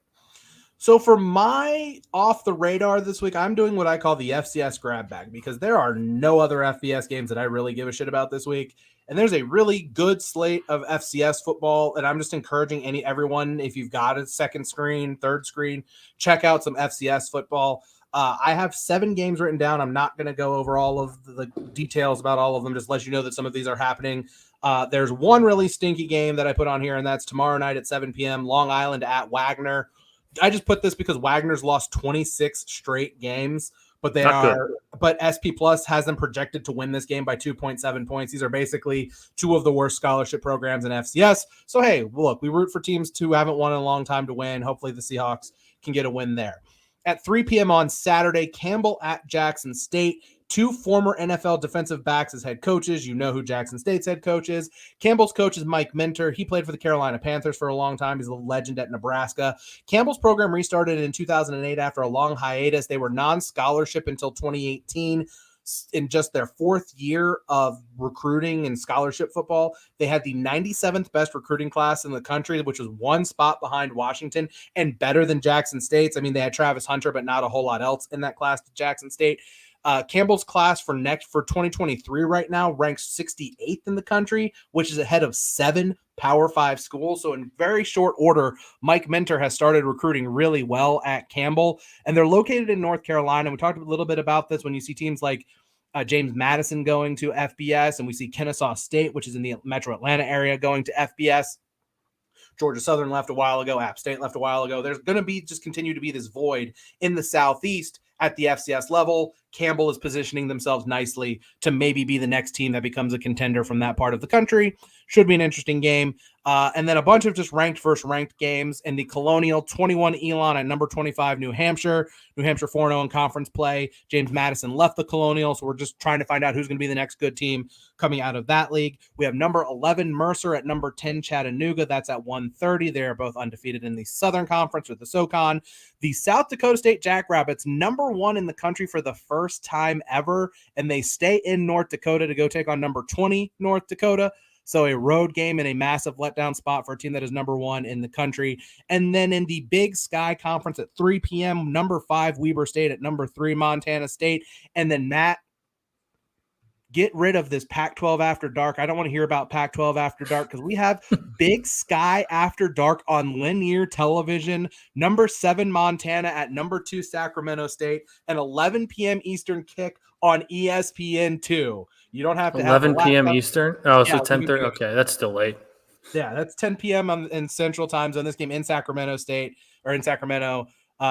So for my off the radar this week, I'm doing what I call the FCS grab bag, because there are no other FBS games that I really give a shit about this week. And there's a really good slate of FCS football, and I'm just encouraging everyone, if you've got a second screen, third screen, check out some FCS football. I have 7 games written down. I'm not going to go over all of the details about all of them, just let you know that some of these are happening. There's one really stinky game that I put on here, and that's tomorrow night at 7 p.m., Long Island at Wagner. I just put this because Wagner's lost 26 straight games. But but SP Plus has them projected to win this game by 2.7 points. These are basically 2 of the worst scholarship programs in FCS. So, hey, look, we root for teams who haven't won in a long time to win. Hopefully the Seahawks can get a win there. At 3 p.m. on Saturday, Campbell at Jackson State. 2 former NFL defensive backs as head coaches. You know who Jackson State's head coach is. Campbell's coach is Mike Minter. He played for the Carolina Panthers for a long time. He's a legend at Nebraska. Campbell's program restarted in 2008 after a long hiatus. They were non-scholarship until 2018. In just their 4th year of recruiting and scholarship football, they had the 97th best recruiting class in the country, which was 1 spot behind Washington and better than Jackson State's. I mean, they had Travis Hunter, but not a whole lot else in that class to Jackson State. Campbell's class for 2023 right now ranks 68th in the country, which is ahead of 7 Power 5 schools. So in very short order, Mike Minter has started recruiting really well at Campbell, and they're located in North Carolina. We talked a little bit about this when you see teams like James Madison going to FBS, and we see Kennesaw State, which is in the metro Atlanta area, going to FBS. Georgia Southern left a while ago. App State left a while ago. There's going to be just continue to be this void in the Southeast at the FCS level. Campbell is positioning themselves nicely to maybe be the next team that becomes a contender from that part of the country. Should be an interesting game. And then a bunch of just ranked games in the Colonial. 21 Elon at number 25 New Hampshire. New Hampshire 4-0 in conference play. James Madison left the Colonial, so we're just trying to find out who's going to be the next good team coming out of that league. We have number 11 Mercer at number 10 Chattanooga. That's at 1:30. They are both undefeated in the Southern Conference with the SoCon. The South Dakota State Jackrabbits, number 1 in the country for the first time ever, and they stay in North Dakota to go take on number 20 North Dakota. So a road game and a massive letdown spot for a team that is number 1 in the country. And then in the Big Sky Conference at 3 p.m., number 5 Weber State at number 3 Montana State. And then Matt, get rid of this Pac-12 After Dark. I don't want to hear about Pac-12 After Dark because we have Big Sky After Dark on linear television. Number 7 Montana at number 2 Sacramento State, an 11 p.m. Eastern kick on ESPN2. You don't have to 11 have p.m. Eastern? Oh, so Yeah, 10:30. Okay, that's still late. Yeah, that's 10 p.m. in Central Time Zone. This game in Sacramento State or in Sacramento.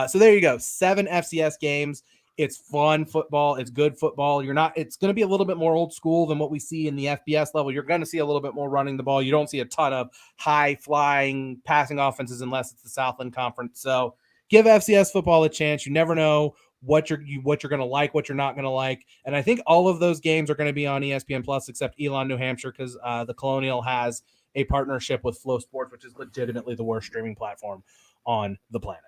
So there you go. 7 FCS games. It's fun football. It's good football. It's going to be a little bit more old school than what we see in the FBS level. You're going to see a little bit more running the ball. You don't see a ton of high flying passing offenses unless it's the Southland Conference. So give FCS football a chance. You never know what you're going to like, what you're not going to like. And I think all of those games are going to be on ESPN Plus except Elon, New Hampshire, because the Colonial has a partnership with Flow Sports, which is legitimately the worst streaming platform on the planet.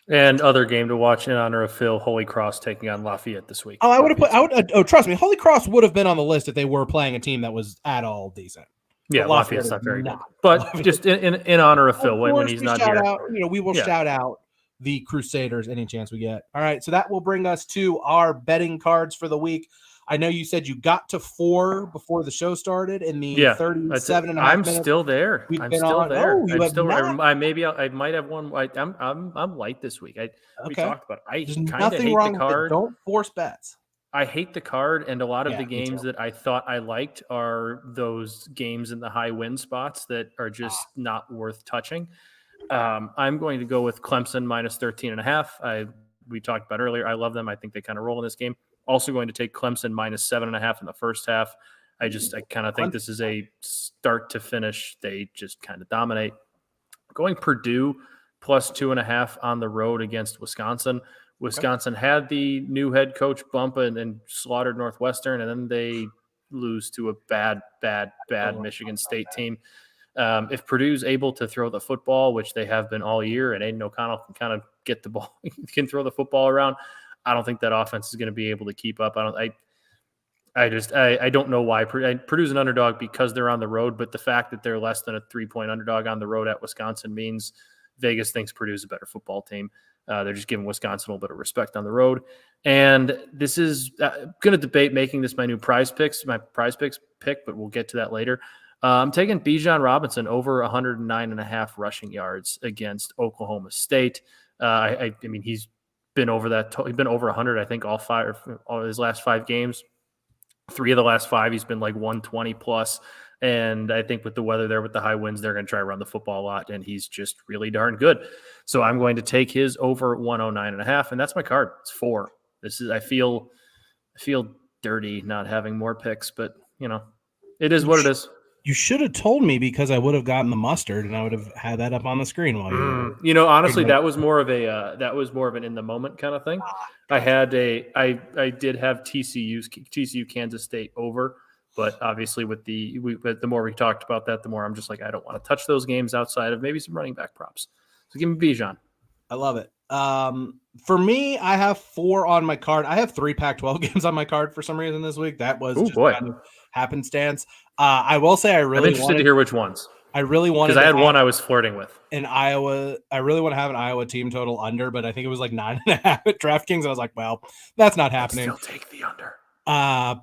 And other game to watch in honor of Phil, Holy Cross taking on Lafayette this week. Trust me, Holy Cross would have been on the list if they were playing a team that was at all decent. Yeah, Lafayette's not very good. But just in honor of Phil, when he's not here. We will shout out the Crusaders any chance we get. All right, so that will bring us to our betting cards for the week. I know you said you got to 4 before the show started in the 37 and a half I'm minutes. still there. I'm still there. Oh, I'm still there. I might have one. I'm light this week. We talked about it. I kind of hate the card. Don't force bets. I hate the card, and a lot of the games that I thought I liked are those games in the high win spots that are just not worth touching. I'm going to go with Clemson minus 13.5. We talked about earlier. I love them. I think they kind of roll in this game. Also going to take Clemson minus 7.5 in the first half. I kind of think this is a start to finish. They just kind of dominate. Going Purdue plus 2.5 on the road against Wisconsin. Wisconsin had the new head coach bump and slaughtered Northwestern, and then they lose to a bad Michigan State team. If Purdue's able to throw the football, which they have been all year, and Aiden O'Connell can kind of get the ball, can throw the football around, I don't think that offense is going to be able to keep up. I don't know why. Purdue's an underdog because they're on the road, but the fact that they're less than a 3-point underdog on the road at Wisconsin means Vegas thinks Purdue's a better football team. They're just giving Wisconsin a little bit of respect on the road. And this is going to debate making this my prize picks pick, but we'll get to that later. I'm taking Bijan Robinson over 109.5 rushing yards against Oklahoma State. I mean, he's been over that. He's been over 100, I think, all his last 5 games. 3 of the last 5, he's been like 120 plus. And I think with the weather there, with the high winds, they're going to try to run the football a lot, and he's just really darn good. So I'm going to take his over 109.5, and that's my card. It's 4. I feel dirty not having more picks, but it is what it is. You should have told me because I would have gotten the mustard and I would have had that up on the screen while you were. Honestly, that was more of an in the moment kind of thing. I did have TCU Kansas State over, but obviously the more we talked about that, the more I'm just like, I don't want to touch those games outside of maybe some running back props. So give me Bijan. I love it. For me, I have 4 on my card. I have 3 Pac-12 games on my card for some reason this week. That was kind of happenstance. I will say I'm interested to hear which ones. I really wanted because I to had have one I was flirting with. an Iowa. I really want to have an Iowa team total under, but I think it was like 9.5 at DraftKings. I was like, well, that's not I'd happening. still take the under.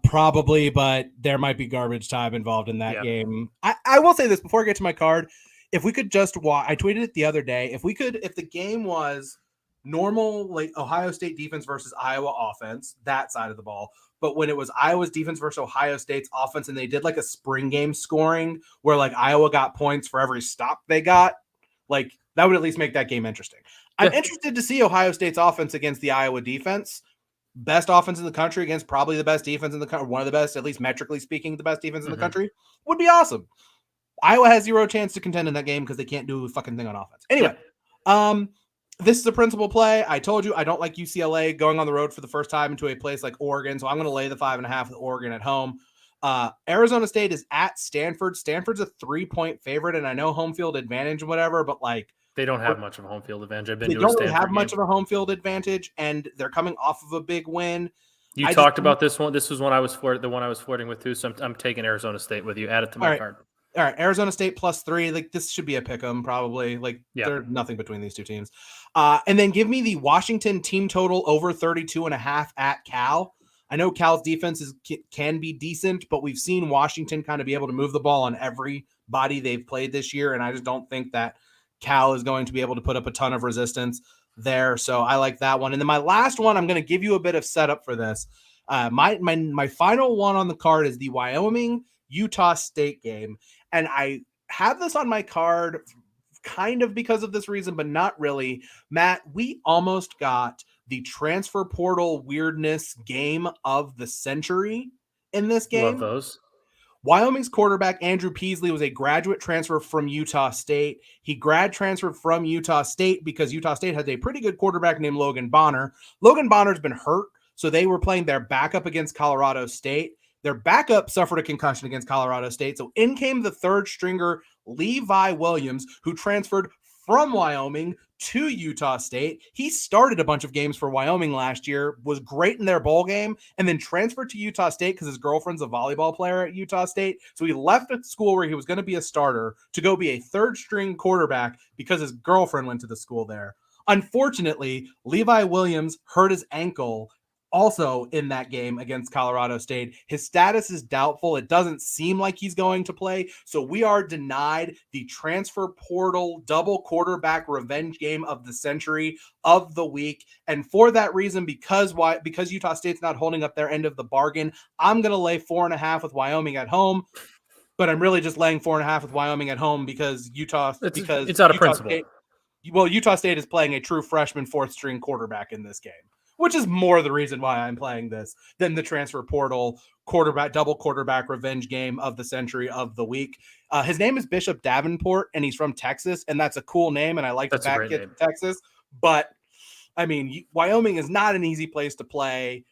Probably, but there might be garbage time involved in that Yeah. game. I will say this before I get to my card. If we could just watch, I tweeted it the other day. If the game was normal, like Ohio State defense versus Iowa offense, that side of the ball, but when it was Iowa's defense versus Ohio State's offense, and they did like a spring game scoring where like Iowa got points for every stop they got, like that would at least make that game interesting. I'm interested to see Ohio State's offense against the Iowa defense. Best offense in the country against probably the best defense in the country, one of the best, at least metrically speaking, the best defense in the country would be awesome. Iowa has zero chance to contend in that game because they can't do a fucking thing on offense. Anyway, this is a principal play. I told you I don't like UCLA going on the road for the first time into a place like Oregon, so I'm going to lay the 5.5 with Oregon at home. Arizona State is at Stanford. Stanford's a 3-point favorite, and I know home field advantage and whatever, but like they don't have much of a home field advantage. I've been they to a don't Stanford really have game. much of a home field advantage, and they're coming off of a big win. You talked about this one. This was one I was the one I was flirting with too. So I'm taking Arizona State with you. Add it to my card. All right, Arizona State +3. Like this should be a pick 'em probably. Like there's nothing between these two teams. And then give me the Washington team total over 32.5 at Cal. I know Cal's defense can be decent, but we've seen Washington kind of be able to move the ball on everybody they've played this year, and I just don't think that Cal is going to be able to put up a ton of resistance there. So I like that one. And then my last one, I'm going to give you a bit of setup for this. My final one on the card is the Wyoming-Utah State game. And I have this on my card kind of because of this reason, but not really. Matt, we almost got the transfer portal weirdness game of the century in this game. Love those. Wyoming's quarterback, Andrew Peasley, was a graduate transfer from Utah State. He grad transferred from Utah State because Utah State has a pretty good quarterback named Logan Bonner. Logan Bonner's been hurt, so they were playing their backup against Colorado State. Their backup suffered a concussion against Colorado State, so in came the third stringer, Levi Williams, who transferred from Wyoming to Utah State. He started a bunch of games for Wyoming last year, was great in their bowl game, and then transferred to Utah State because his girlfriend's a volleyball player at Utah State. So he left a school where he was going to be a starter to go be a third string quarterback because his girlfriend went to the school there. Unfortunately, Levi Williams hurt his ankle also in that game against Colorado State. His status is doubtful. It doesn't seem like he's going to play. So we are denied the transfer portal double quarterback revenge game of the century of the week. And for that reason, because Utah State's not holding up their end of the bargain, I'm going to lay 4.5 with Wyoming at home. But I'm really just laying 4.5 with Wyoming at home because it's out of principle. Utah State is playing a true freshman fourth string quarterback in this game, which is more the reason why I'm playing this than the transfer portal double quarterback revenge game of the century of the week. His name is Bishop Davenport, and he's from Texas, and that's a cool name, and I like to back it to Texas. But, I mean, Wyoming is not an easy place to play,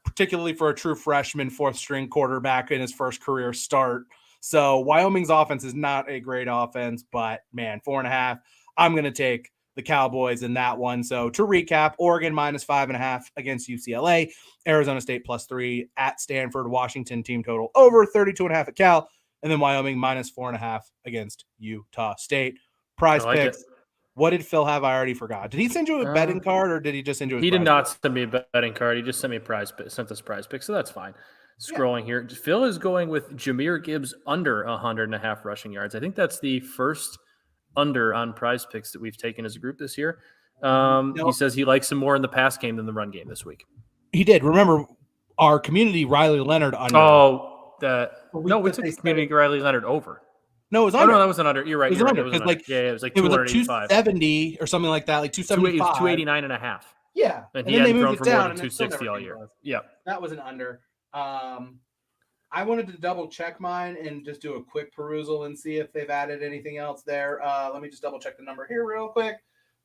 particularly for a true freshman fourth-string quarterback in his first career start. So Wyoming's offense is not a great offense, but, man, 4.5, I'm going to take the Cowboys in that one. So to recap, Oregon -5.5 against UCLA, Arizona State +3 at Stanford, Washington team total over 32.5 at Cal, and then Wyoming -4.5 against Utah State. Prize picks. What did Phil have? I already forgot. Did he send you a betting card, or did he just send you a He did not send me a betting card. He just sent me sent us prize pick, so that's fine. Scrolling here. Phil is going with Jahmyr Gibbs under 100.5 rushing yards. I think that's the first under on prize picks that we've taken as a group this year. He says he likes him more in the pass game than the run game this week. He did. Remember our community Riley Leonard under. We took community Riley Leonard over. No, it was under. No, that was an under. You're right. It was under because it was like 270 or something like that, like 275. 289.5. Yeah, and he hadn't thrown for more than 260 all year. Yeah, that was an under. I wanted to double check mine and just do a quick perusal and see if they've added anything else there. Let me just double check the number here real quick.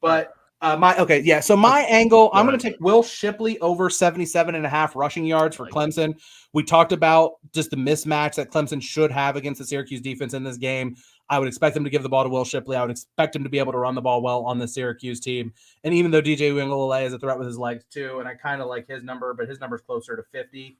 But so my angle, I'm going to take Will Shipley over 77.5 rushing yards for Clemson. We talked about just the mismatch that Clemson should have against the Syracuse defense in this game. I would expect them to give the ball to Will Shipley. I would expect him to be able to run the ball well on the Syracuse team. And even though DJ Uiagalelei is a threat with his legs too, and I kind of like his number, but his number's closer to 50.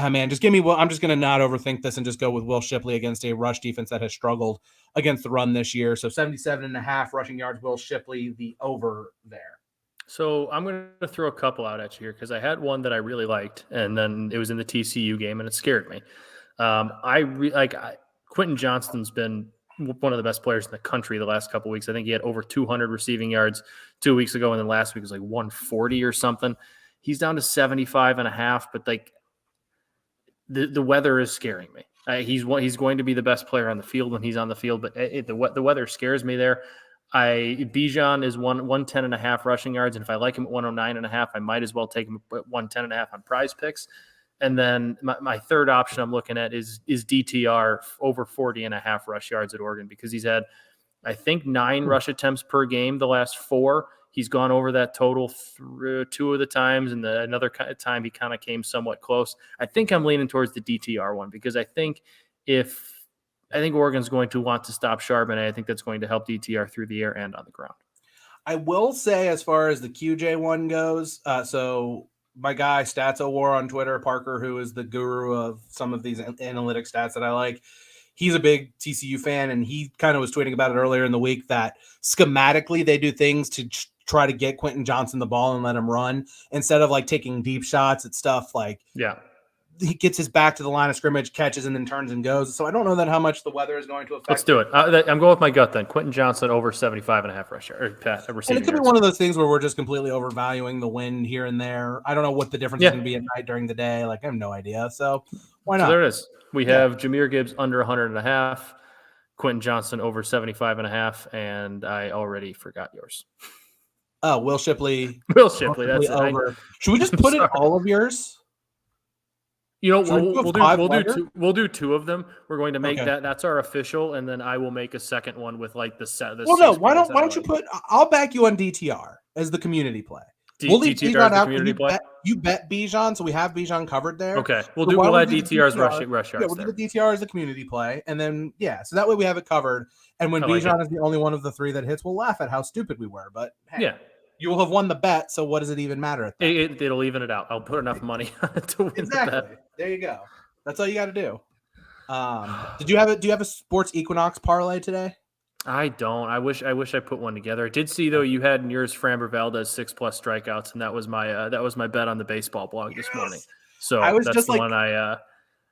Man, I'm just going to not overthink this and just go with Will Shipley against a rush defense that has struggled against the run this year. So 77.5 rushing yards. Will Shipley, the over there. So I'm going to throw a couple out at you here because I had one that I really liked, and then it was in the TCU game, and it scared me. Quentin Johnston's been one of the best players in the country the last couple of weeks. I think he had over 200 receiving yards 2 weeks ago, and then last week was like 140 or something. He's down to 75.5, but like the weather is scaring me. He's going to be the best player on the field when he's on the field, but the weather scares me there. Bijan is 110.5 rushing yards, and if I like him at 109.5, I might as well take him at 110.5 on Prize Picks. And then my third option I'm looking at is DTR over 40.5 rush yards at Oregon, because he's had, I think, 9 rush attempts per game the last 4. He's gone over that total through 2 of the times, and another time he kind of came somewhat close. I think I'm leaning towards the DTR one, because I think Oregon's going to want to stop Charbonnet. I think that's going to help DTR through the air and on the ground. I will say, as far as the QJ one goes, so my guy Statso War on Twitter, Parker, who is the guru of some of these analytic stats that I like, he's a big TCU fan, and he kind of was tweeting about it earlier in the week that schematically they do things to try to get Quentin Johnson the ball and let him run instead of like taking deep shots at stuff like he gets his back to the line of scrimmage, catches, and then turns and goes. So I don't know that how much the weather is going to affect. Let's do it. I'm going with my gut then. Quentin Johnson over 75.5 rush yard. And it could be one of those things where we're just completely overvaluing the wind here and there. I don't know what the difference is going to be at night during the day. Like, I have no idea. So why not? So there it is. We have Jahmyr Gibbs under 100.5, Quentin Johnson over 75.5, and I already forgot yours. Oh, Will Shipley. That's over. Should we just put in all of yours? You know, we'll do 2 of them. We're going to make that's our official, and then I will make a second one with like the set. Well, no, why don't you put? I'll back you on DTR as the community play. We'll leave DTR as the community play. You bet Bijan, so we have Bijan covered there. Okay, we'll add DTR's rush yards. Yeah, we'll do the DTR as the community play, and then so that way we have it covered. And when Bijan is the only one of the 3 that hits, we'll laugh at how stupid we were. But hey, you will have won the bet, so what does it even matter? It'll even it out. I'll put enough money to win the bet. There you go. That's all you got to do. Do you have a sports equinox parlay today? I don't. I wish I put one together. I did see though you had in yours Framber Valdez 6+ strikeouts, and that was my bet on the baseball blog this morning. So that's just the one I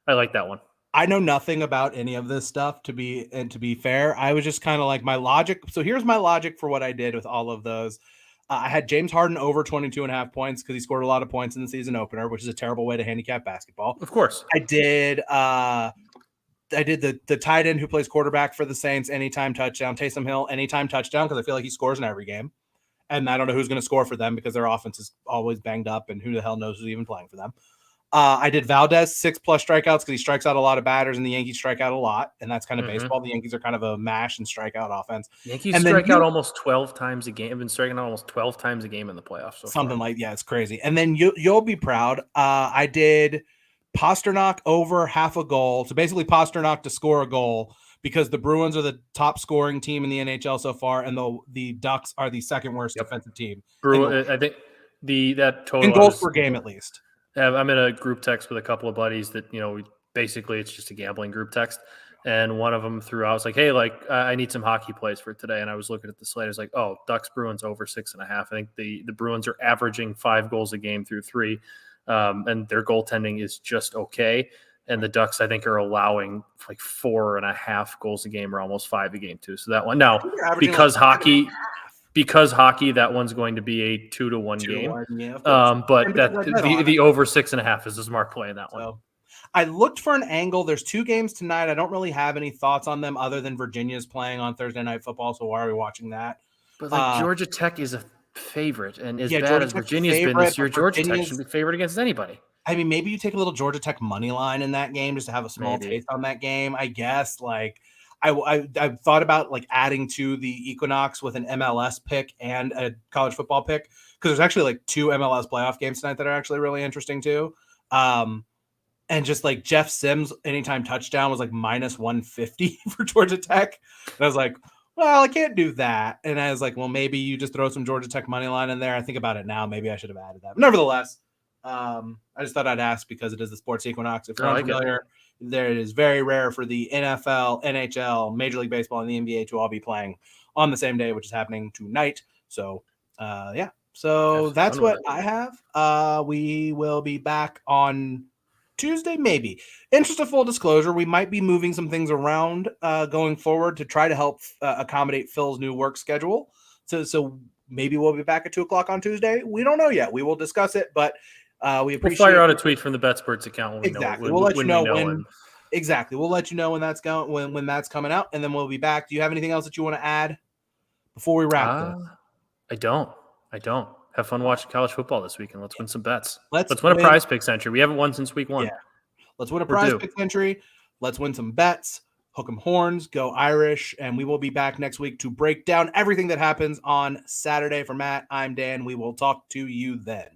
like that one. I know nothing about any of this stuff to be fair. I was just kind of like my logic. So here's my logic for what I did with all of those. I had James Harden over 22.5 points because he scored a lot of points in the season opener, which is a terrible way to handicap basketball. Of course. I did the tight end who plays quarterback for the Saints, anytime touchdown. Taysom Hill, anytime touchdown, because I feel like he scores in every game. And I don't know who's going to score for them because their offense is always banged up, and who the hell knows who's even playing for them. I did Valdez 6+ strikeouts because he strikes out a lot of batters, and the Yankees strike out a lot, and that's kind of baseball. The Yankees are kind of a mash and strikeout offense. Yankees strike out almost 12 times a game. I've been striking out almost 12 times a game in the playoffs. It's crazy. And then you'll be proud. I did Pasternak over half a goal. So basically Pasternak to score a goal because the Bruins are the top scoring team in the NHL so far, and the Ducks are the second worst defensive team. I think that total in goals per game at least. I'm in a group text with a couple of buddies that, basically it's just a gambling group text. And one of them threw out, I was like, hey, I need some hockey plays for today. And I was looking at the slate. I was like, oh, Ducks Bruins over 6.5. I think the Bruins are averaging 5 goals a game through 3. And their goaltending is just okay. And the Ducks, I think, are allowing like 4.5 goals a game or almost 5 a game too. So that one now, because hockey, that one's going to be a 2-1 game. But the over 6.5 is a smart play in that one. So, I looked for an angle. There's 2 games tonight. I don't really have any thoughts on them other than Virginia's playing on Thursday Night Football. So why are we watching that? But Georgia Tech is a favorite, and as bad as Virginia's been this year, Georgia Tech should be favored against anybody. I mean, maybe you take a little Georgia Tech money line in that game just to have a small taste on that game. I guess I thought about adding to the Equinox with an MLS pick and a college football pick because there's actually 2 MLS playoff games tonight that are actually really interesting too. And just Jeff Sims anytime touchdown was minus 150 for Georgia Tech. And I was like, well, I can't do that. And I was like, well, maybe you just throw some Georgia Tech money line in there. I think about it now. Maybe I should have added that. But nevertheless, I just thought I'd ask because it is the Sports Equinox. If you're unfamiliar, There it is very rare for the NFL, NHL, Major League Baseball, and the NBA to all be playing on the same day, which is happening tonight. So, yeah. So that's what I have. We will be back on Tuesday, maybe. Interest of full disclosure, we might be moving some things around going forward to try to help accommodate Phil's new work schedule. So maybe we'll be back at 2:00 on Tuesday. We don't know yet. We will discuss it, but we appreciate. We'll fire out a tweet from the BetSports account when we exactly. know it. We'll let you know we when. Exactly. We'll let you know when that's going when that's coming out, and then we'll be back. Do you have anything else that you want to add before we wrap this? I don't. Have fun watching college football this weekend. Let's win some bets. Let's win a prize pick entry. We haven't won since week 1. Yeah. Let's win a prize pick entry. Let's win some bets. Hook 'em horns. Go Irish. And we will be back next week to break down everything that happens on Saturday. For Matt, I'm Dan. We will talk to you then.